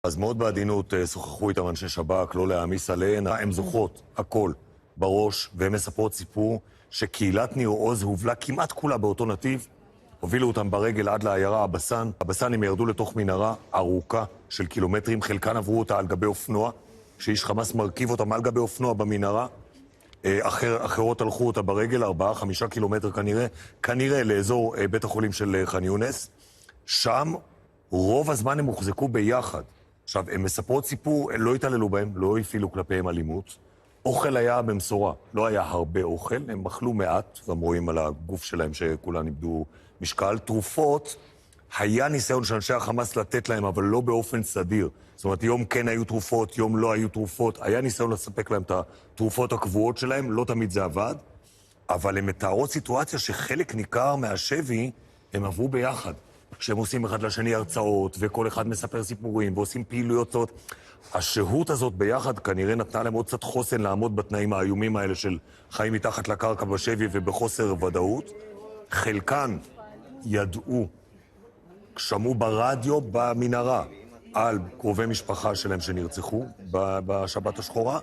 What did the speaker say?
אז מאוד בעדינות שוחחו איתם אנשי שב"כ, לא להעמיס עליהן. הן זוכרות הכל בראש, והן מספרות סיפור שקהילת ניר עוז הובלה כמעט כולה באותו נתיב. הובילו אותם ברגל עד לעיירה הבסן. הבסנים ירדו לתוך מנהרה ארוכה של קילומטרים, חלקן עברו אותה על גבי אופנוע, שאיש חמאס מרכיב אותם על גבי אופנוע במנהרה. אחרות הלכו אותה ברגל, 4-5 קילומטר כנראה לאזור בית החולים של ח'אן יונס. שם רוב הזמן הם הוחזקו ביחד. עכשיו, הם מספרות סיפור, לא התעללו בהם, לא הפעילו כלפיהם אלימות. אוכל היה במשורה, לא היה הרבה אוכל, הם אכלו מעט, גם רואים על הגוף שלהם שכולם איבדו משקל. תרופות, היה ניסיון של אנשי החמאס לתת להם, אבל לא באופן סדיר. זאת אומרת, יום כן היו תרופות, יום לא היו תרופות. היה ניסיון לספק להם את התרופות הקבועות שלהם, לא תמיד זה עבד. אבל הם מתארות סיטואציה שחלק ניכר מהשבי, הם עברו ביחד. כשהם עושים אחד לשני הרצאות, וכל אחד מספר סיפורים, ועושים פעילויות טובות. השהות הזאת ביחד כנראה נתנה להם עוד קצת חוסן לעמוד בתנאים האיומים האלה של חיים מתחת לקרקע בשבי ובחוסר ודאות. חלקן ידעו, שמעו ברדיו במנהרה על קרובי משפחה שלהם שנרצחו בשבת השחורה,